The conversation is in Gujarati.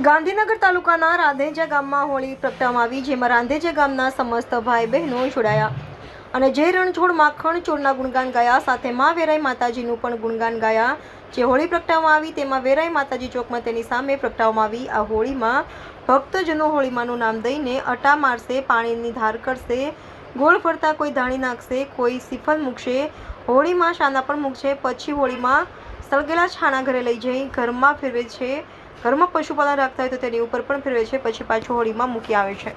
ગાંધીનગર તાલુકાના રાંધેજા ગામમાં હોળી પ્રગટાવવામાં આવી, જેમાં રાંધેજા ગામના સમસ્ત ભાઈ બહેનો જોડાયા અને જય રણછોડ માખણ ચોરના ગુણગાન ગાયા, સાથે મા વેરાઈ માતાજીનું પણ ગુણગાન ગાયા. જે હોળી પ્રગટાવવામાં આવી તેમાં વેરાઈ માતાજી ચોકમાં તેની સામે પ્રગટાવવામાં આવી. આ હોળીમાં ભક્તજનો હોળીમાનું નામ દઈને અટા મારશે, પાણીની ધાર કરશે, ગોળ ફરતા કોઈ ધાણી નાખશે, કોઈ શ્રીફળ મૂકશે, હોળીમાં શાના પણ મૂકશે. પછી હોળીમાં સળગેલા છાણા ઘરે લઈ જઈ ઘરમાં ફેરવે છે. ઘરમાં પશુપાલન રાખતા હોય તો તેની ઉપર પણ ફેરવે છે, પછી પાછું હોળીમાં મૂકી આવે છે.